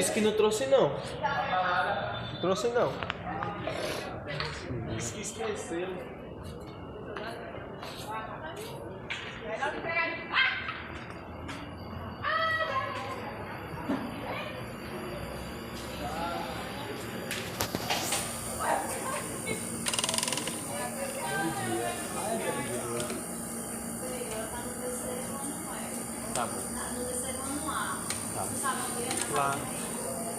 disse que não trouxe não. Não trouxe não. Disse que esqueceu. Tá bom. Tá. Lá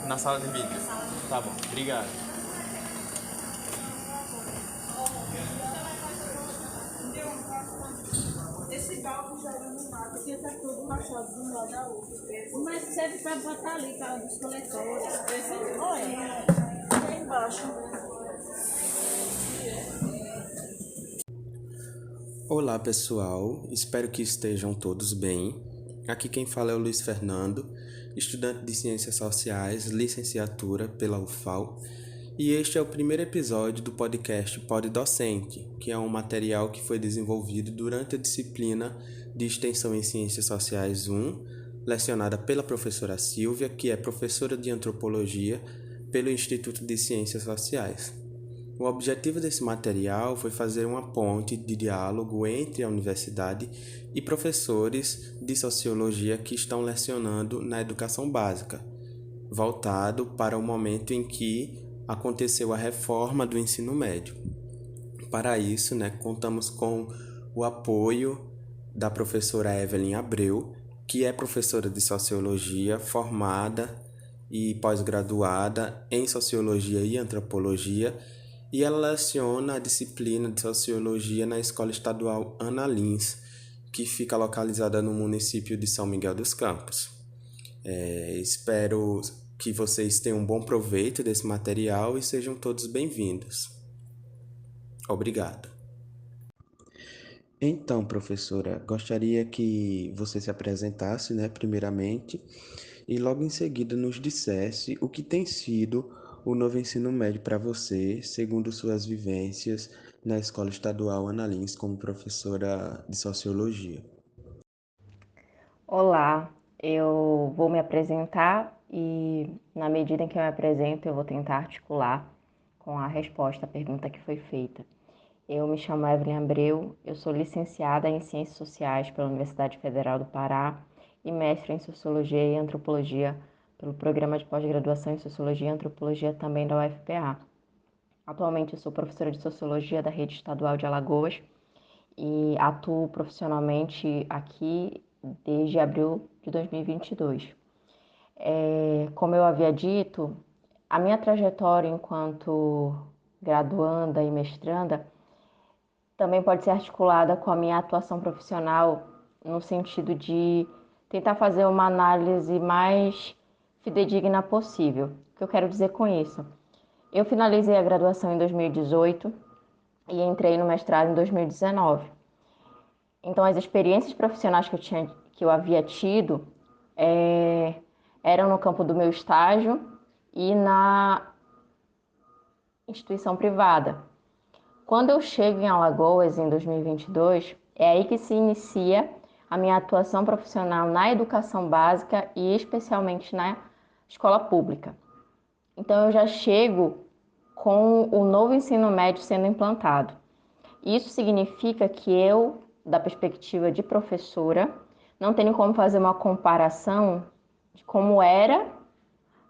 na sala de vídeo. Tá bom, obrigado. Esse balde jogando no mato, aqui tá tudo rachado de um lado da outra. Mas serve para botar ali, para dos coletores. Olha, tá embaixo. Olá pessoal, espero que estejam todos bem. Aqui quem fala é o Luiz Fernando, estudante de Ciências Sociais, licenciatura pela UFAL, e este é o primeiro episódio do podcast Pod Docente, que é um material que foi desenvolvido durante a disciplina de Extensão em Ciências Sociais 1, lecionada pela professora Silvia, que é professora de Antropologia pelo Instituto de Ciências Sociais. O objetivo desse material foi fazer uma ponte de diálogo entre a universidade e professores de sociologia que estão lecionando na educação básica, voltado para o momento em que aconteceu a reforma do ensino médio. Para isso, contamos com o apoio da professora Evelyn Abreu, que é professora de sociologia formada e pós-graduada em sociologia e antropologia, e ela leciona a disciplina de Sociologia na Escola Estadual Ana Lins, que fica localizada no município de São Miguel dos Campos. Espero que vocês tenham um bom proveito desse material e sejam todos bem-vindos. Obrigado. Então, professora, gostaria que você se apresentasse, primeiramente, e logo em seguida nos dissesse o que tem sido o novo ensino médio para você, segundo suas vivências na Escola Estadual Ana Lins como professora de Sociologia. Olá, eu vou me apresentar e, na medida em que eu me apresento, eu vou tentar articular com a resposta à pergunta que foi feita. Eu me chamo Evelyn Abreu, eu sou licenciada em Ciências Sociais pela Universidade Federal do Pará e mestre em Sociologia e Antropologia pelo Programa de Pós-Graduação em Sociologia e Antropologia também da UFPA. Atualmente eu sou professora de Sociologia da Rede Estadual de Alagoas e atuo profissionalmente aqui desde abril de 2022. Como eu havia dito, a minha trajetória enquanto graduanda e mestranda também pode ser articulada com a minha atuação profissional no sentido de tentar fazer uma análise mais fidedigna possível. O que eu quero dizer com isso? Eu finalizei a graduação em 2018 e entrei no mestrado em 2019. Então, as experiências profissionais que eu havia tido eram no campo do meu estágio e na instituição privada. Quando eu chego em Alagoas, em 2022, é aí que se inicia a minha atuação profissional na educação básica e especialmente na escola pública. Então, eu já chego com o novo ensino médio sendo implantado. Isso significa que eu, da perspectiva de professora, não tenho como fazer uma comparação de como era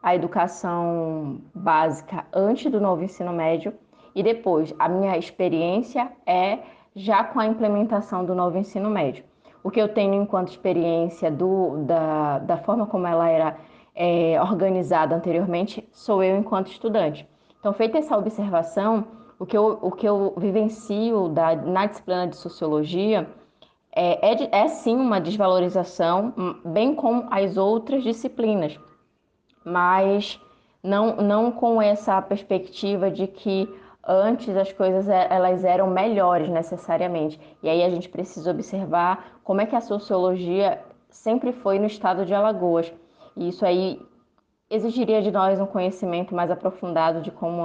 a educação básica antes do novo ensino médio e depois. A minha experiência é já com a implementação do novo ensino médio. O que eu tenho enquanto experiência da forma como ela era organizada anteriormente, sou eu enquanto estudante. Então, feita essa observação, o que eu vivencio na disciplina de Sociologia é sim uma desvalorização, bem como as outras disciplinas, mas não com essa perspectiva de que antes as coisas elas eram melhores necessariamente. E aí a gente precisa observar como é que a sociologia sempre foi no estado de Alagoas. E isso aí exigiria de nós um conhecimento mais aprofundado de como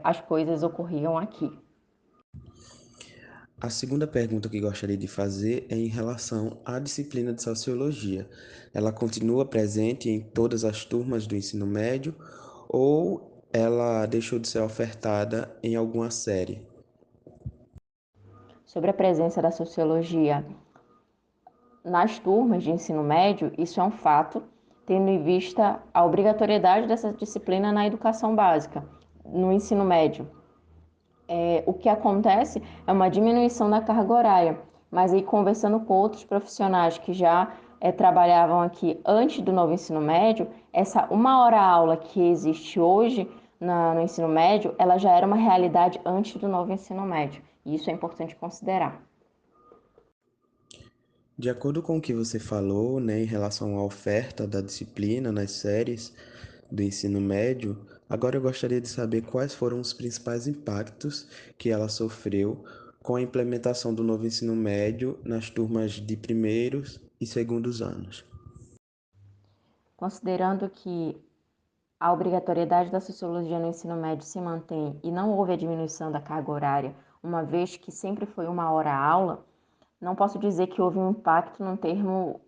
as coisas ocorriam aqui. A segunda pergunta que gostaria de fazer é em relação à disciplina de sociologia. Ela continua presente em todas as turmas do ensino médio ou ela deixou de ser ofertada em alguma série? Sobre a presença da sociologia nas turmas de ensino médio, isso é um fato, tendo em vista a obrigatoriedade dessa disciplina na educação básica, no ensino médio. O que acontece é uma diminuição da carga horária, mas aí conversando com outros profissionais que já trabalhavam aqui antes do novo ensino médio, essa uma hora aula que existe hoje no ensino médio, ela já era uma realidade antes do novo ensino médio, e isso é importante considerar. De acordo com o que você falou, né, em relação à oferta da disciplina nas séries do ensino médio, agora eu gostaria de saber quais foram os principais impactos que ela sofreu com a implementação do novo ensino médio nas turmas de primeiros e segundos anos. Considerando que a obrigatoriedade da sociologia no ensino médio se mantém e não houve a diminuição da carga horária, uma vez que sempre foi uma hora aula, não posso dizer que houve um impacto no termo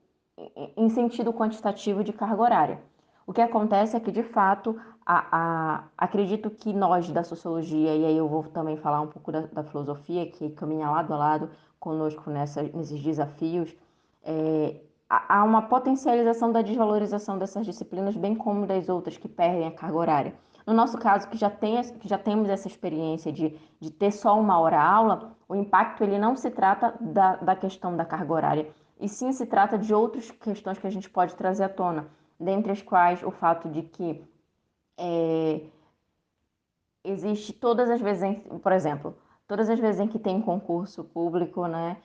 em sentido quantitativo de carga horária. O que acontece é que, de fato, acredito que nós da sociologia, e aí eu vou também falar um pouco da filosofia, que caminha lado a lado conosco nesses desafios, há uma potencialização da desvalorização dessas disciplinas, bem como das outras que perdem a carga horária. No nosso caso, que já temos essa experiência de ter só uma hora aula, o impacto ele não se trata da questão da carga horária, e sim se trata de outras questões que a gente pode trazer à tona, dentre as quais o fato de que existe todas as vezes, por exemplo, todas as vezes em que tem concurso público, né,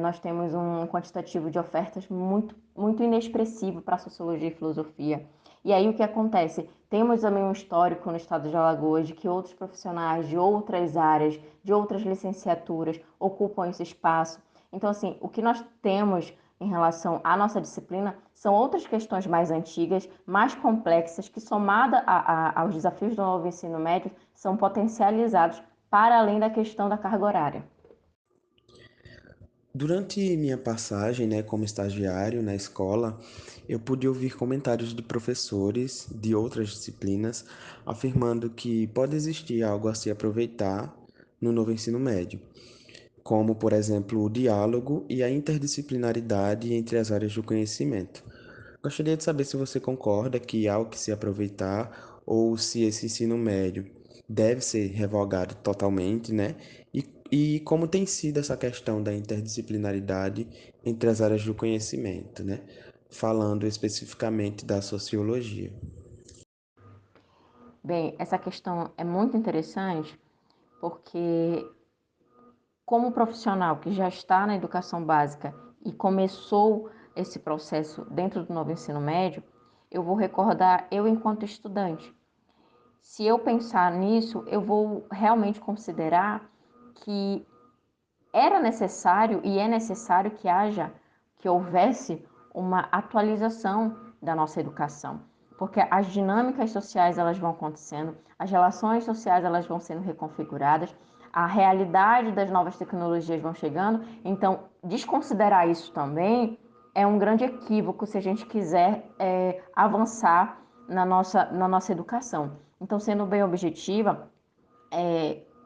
nós temos um quantitativo de ofertas muito inexpressivo para sociologia e filosofia. E aí o que acontece? Temos também um histórico no estado de Alagoas de que outros profissionais de outras áreas, de outras licenciaturas, ocupam esse espaço. Então, assim, o que nós temos em relação à nossa disciplina são outras questões mais antigas, mais complexas, que somada aos desafios do novo ensino médio, são potencializados para além da questão da carga horária. Durante minha passagem, né, como estagiário na escola, eu pude ouvir comentários de professores de outras disciplinas afirmando que pode existir algo a se aproveitar no novo ensino médio, como, por exemplo, o diálogo e a interdisciplinaridade entre as áreas do conhecimento. Gostaria de saber se você concorda que há o que se aproveitar ou se esse ensino médio deve ser revogado totalmente, né? E como tem sido essa questão da interdisciplinaridade entre as áreas do conhecimento, né? Falando especificamente da sociologia. Bem, essa questão é muito interessante porque, como profissional que já está na educação básica e começou esse processo dentro do novo ensino médio, eu vou recordar eu enquanto estudante. Se eu pensar nisso, eu vou realmente considerar que era necessário e é necessário que houvesse uma atualização da nossa educação, porque as dinâmicas sociais elas vão acontecendo, as relações sociais elas vão sendo reconfiguradas, a realidade das novas tecnologias vão chegando, então desconsiderar isso também é um grande equívoco se a gente quiser avançar na nossa educação. Então, sendo bem objetiva,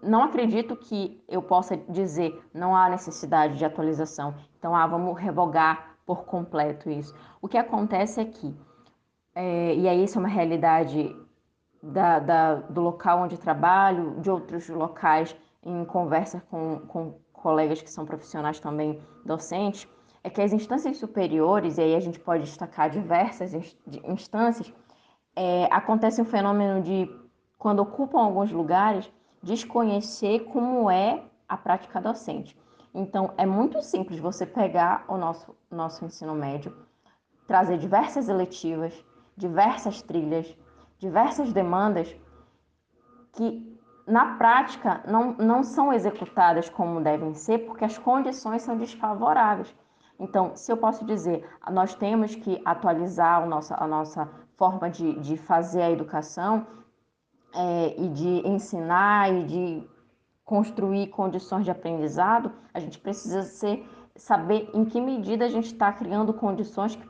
não acredito que eu possa dizer não há necessidade de atualização. Então, vamos revogar por completo isso. O que acontece é que, e aí isso é uma realidade do local onde trabalho, de outros locais, em conversa com colegas que são profissionais também docentes, é que as instâncias superiores, e aí a gente pode destacar diversas instâncias, acontece um fenômeno de, quando ocupam alguns lugares, desconhecer como é a prática docente. Então, é muito simples você pegar o nosso ensino médio, trazer diversas eletivas, diversas trilhas, diversas demandas que, na prática, não são executadas como devem ser, porque as condições são desfavoráveis. Então, se eu posso dizer, nós temos que atualizar a nossa forma de fazer a educação e de ensinar e de construir condições de aprendizado, a gente precisa saber em que medida a gente está criando condições que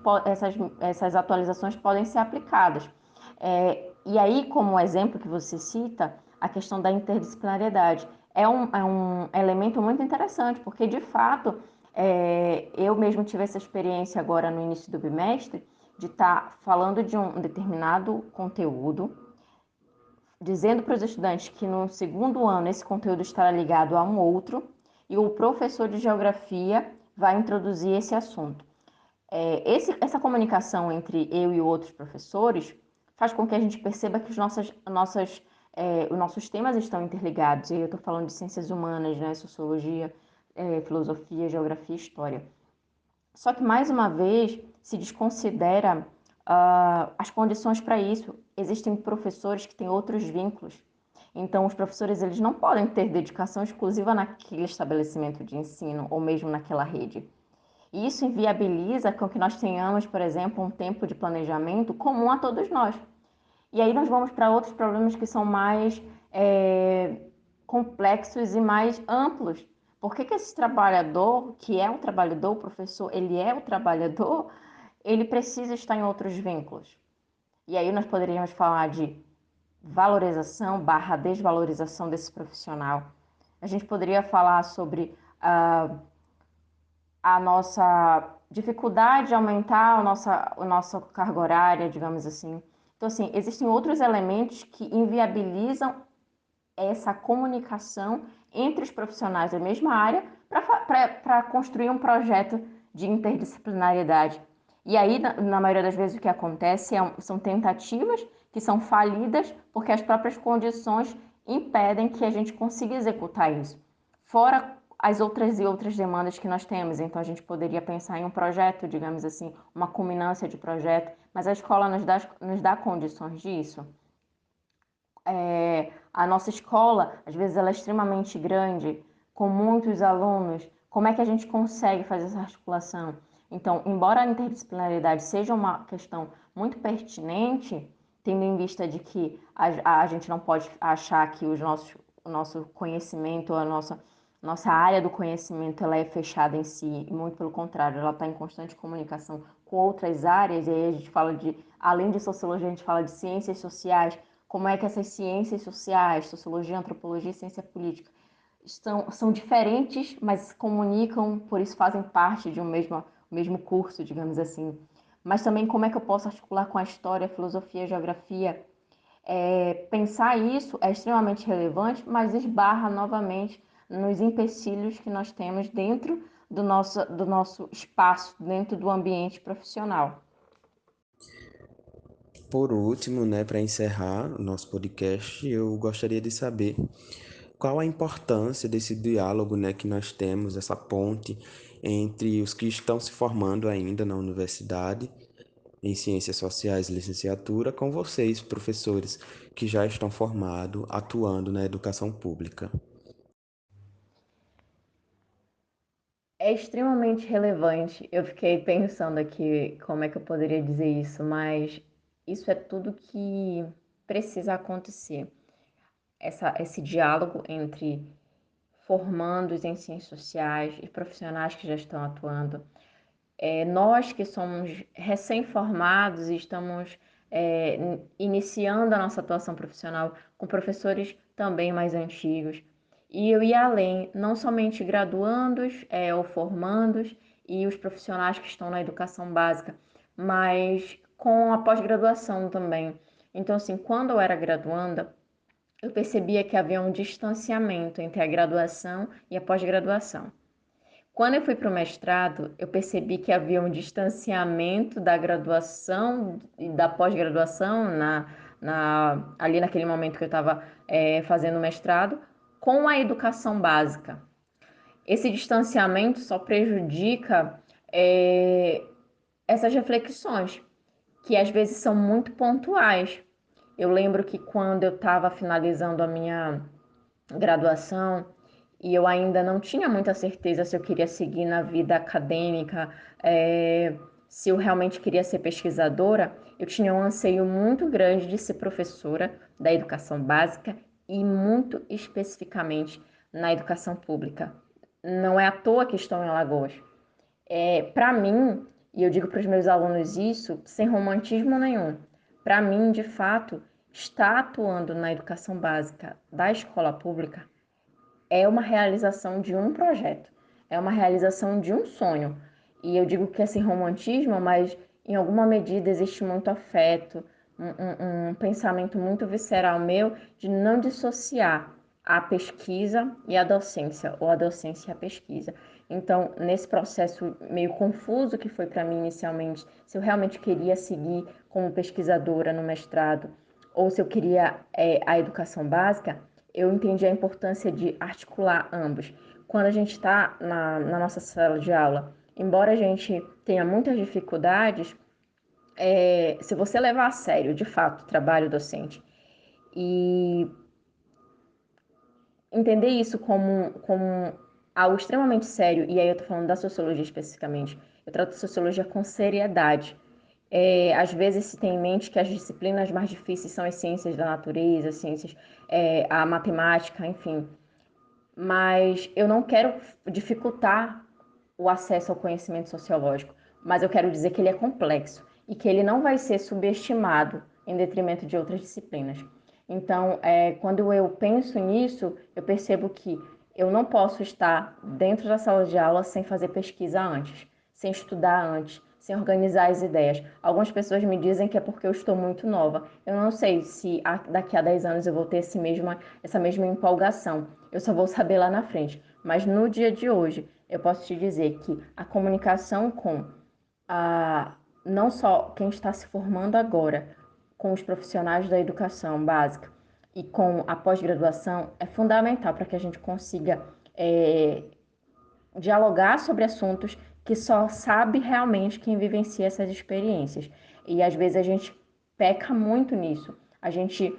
essas atualizações podem ser aplicadas. E aí, como exemplo que você cita, a questão da interdisciplinariedade é um elemento muito interessante, porque de fato eu mesmo tive essa experiência agora no início do bimestre de estar falando de um determinado conteúdo, dizendo para os estudantes que no segundo ano esse conteúdo estará ligado a um outro, e o professor de geografia vai introduzir esse assunto. Essa comunicação entre eu e outros professores faz com que a gente perceba que os nossos temas estão interligados. E eu estou falando de ciências humanas, né? Sociologia, filosofia, geografia e história. Só que, mais uma vez, se desconsidera as condições para isso. Existem professores que têm outros vínculos. Então, os professores eles não podem ter dedicação exclusiva naquele estabelecimento de ensino ou mesmo naquela rede. E isso inviabiliza com que nós tenhamos, por exemplo, um tempo de planejamento comum a todos nós. E aí nós vamos para outros problemas que são mais complexos e mais amplos. Por que esse trabalhador, que é um trabalhador, o professor, ele é o trabalhador, ele precisa estar em outros vínculos? E aí nós poderíamos falar de valorização / desvalorização desse profissional. A gente poderia falar sobre a nossa dificuldade de aumentar a nossa carga horária, digamos assim. Então, assim, existem outros elementos que inviabilizam essa comunicação entre os profissionais da mesma área para construir um projeto de interdisciplinariedade. E aí, na maioria das vezes, o que acontece são tentativas que são falidas porque as próprias condições impedem que a gente consiga executar isso. Fora as outras demandas que nós temos. Então, a gente poderia pensar em um projeto, digamos assim, uma culminância de projeto, mas a escola nos dá condições disso. A nossa escola, às vezes, ela é extremamente grande, com muitos alunos. Como é que a gente consegue fazer essa articulação? Então, embora a interdisciplinaridade seja uma questão muito pertinente, tendo em vista de que a gente não pode achar que o nosso conhecimento, a nossa área do conhecimento ela é fechada em si, muito pelo contrário, ela está em constante comunicação com outras áreas, e aí a gente fala além de sociologia, a gente fala de ciências sociais, como é que essas ciências sociais, sociologia, antropologia e ciência política, são diferentes, mas se comunicam, por isso fazem parte de um mesmo curso, digamos assim. Mas também como é que eu posso articular com a história, a filosofia, a geografia. Pensar isso é extremamente relevante, mas esbarra novamente nos empecilhos que nós temos dentro do nosso espaço, dentro do ambiente profissional. Por último, né, para encerrar o nosso podcast, eu gostaria de saber qual a importância desse diálogo, né, que nós temos, essa ponte entre os que estão se formando ainda na universidade em Ciências Sociais e Licenciatura com vocês, professores, que já estão formados, atuando na educação pública. É extremamente relevante. Eu fiquei pensando aqui como é que eu poderia dizer isso, mas isso é tudo que precisa acontecer. Esse diálogo entre formandos em ciências sociais e profissionais que já estão atuando. Nós que somos recém-formados e estamos iniciando a nossa atuação profissional com professores também mais antigos. E eu ia além, não somente graduandos ou formandos e os profissionais que estão na educação básica, mas com a pós-graduação também. Então, assim, quando eu era graduanda, eu percebia que havia um distanciamento entre a graduação e a pós-graduação. Quando eu fui para o mestrado, eu percebi que havia um distanciamento da graduação e da pós-graduação ali naquele momento que eu estava fazendo o mestrado, com a educação básica. Esse distanciamento só prejudica essas reflexões, que às vezes são muito pontuais. Eu lembro que quando eu estava finalizando a minha graduação e eu ainda não tinha muita certeza se eu queria seguir na vida acadêmica, se eu realmente queria ser pesquisadora, eu tinha um anseio muito grande de ser professora da educação básica e muito especificamente na educação pública. Não é à toa que estão em Alagoas. Para mim, e eu digo para os meus alunos isso sem romantismo nenhum, para mim, de fato, estar atuando na educação básica da escola pública é uma realização de um projeto, é uma realização de um sonho. E eu digo que é sem romantismo, mas em alguma medida existe muito afeto, um pensamento muito visceral meu de não dissociar a pesquisa e a docência, ou a docência e a pesquisa. Então, nesse processo meio confuso que foi para mim inicialmente, se eu realmente queria seguir como pesquisadora no mestrado, ou se eu queria a educação básica, eu entendi a importância de articular ambos. Quando a gente está na nossa sala de aula, embora a gente tenha muitas dificuldades, se você levar a sério, de fato, o trabalho docente e entender isso como algo extremamente sério, e aí eu estou falando da sociologia especificamente, eu trato a sociologia com seriedade. Às vezes se tem em mente que as disciplinas mais difíceis são as ciências da natureza, as ciências, a matemática, enfim. Mas eu não quero dificultar o acesso ao conhecimento sociológico, mas eu quero dizer que ele é complexo e que ele não vai ser subestimado em detrimento de outras disciplinas. Então, quando eu penso nisso, eu percebo que eu não posso estar dentro da sala de aula sem fazer pesquisa antes, sem estudar antes, sem organizar as ideias. Algumas pessoas me dizem que é porque eu estou muito nova. Eu não sei se daqui a 10 anos eu vou ter essa mesma empolgação. Eu só vou saber lá na frente. Mas no dia de hoje, eu posso te dizer que a comunicação com não só quem está se formando agora, com os profissionais da educação básica e com a pós-graduação é fundamental para que a gente consiga dialogar sobre assuntos que só sabe realmente quem vivencia essas experiências. E às vezes a gente peca muito nisso. A gente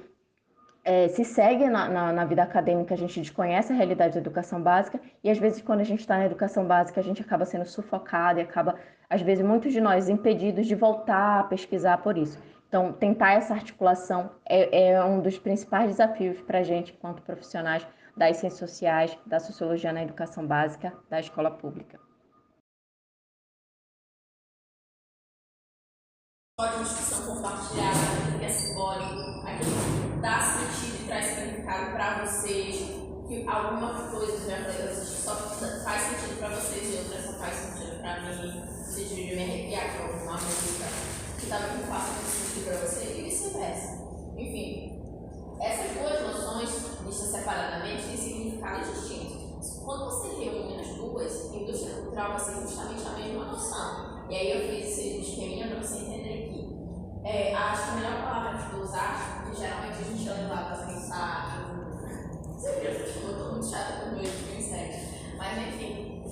se segue na vida acadêmica, a gente desconhece a realidade da educação básica e às vezes quando a gente está na educação básica a gente acaba sendo sufocado e acaba, às vezes, muitos de nós impedidos de voltar a pesquisar por isso. Então, tentar essa articulação é um dos principais desafios para a gente, enquanto profissionais das ciências sociais, da sociologia na educação básica, da escola pública. Pode discussão compartilhada, que é simbólico, aquilo dá sentido e traz significado para vocês, que alguma coisa que já falei só faz sentido para vocês e outras só faz sentido para mim, sentido de me arrepiar com alguma música que talvez não faça muito sentido para você e vice-versa. Enfim, essas duas noções, vistas separadamente, têm significados distintos. Quando você reúne as duas, a indústria cultural vai ser justamente a mesma noção. E aí eu fiz esse esqueminha para você entender aqui. Acho que a melhor palavra que eu usar, porque geralmente a gente é levado a pensar. Você viu, eu estou muito chata com o meu de mas enfim,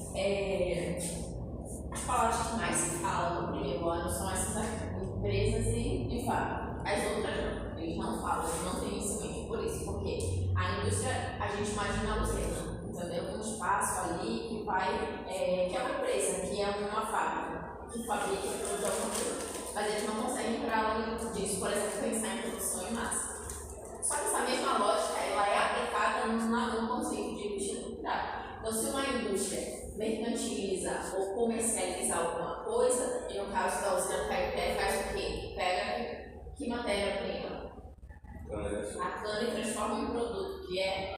as palavras que mais se falam no primeiro ano são essas empresas e fábricas. As outras eles não falam, eles não têm isso em mente por isso, porque a indústria a gente imagina a usina, entendeu? Um espaço ali que vai, que é uma empresa, que é uma fábrica que fabrica e produz alguma coisa. Mas eles não conseguem ir para além disso, por exemplo, pensar em produção em massa. Só que essa mesma lógica ela é aplicada no conceito de indústria cultural. Então, se uma indústria mercantiliza ou comercializa alguma coisa, e no caso da usina Caeté faz o quê? Pega que matéria-prima? A cana e transforma em produto, que é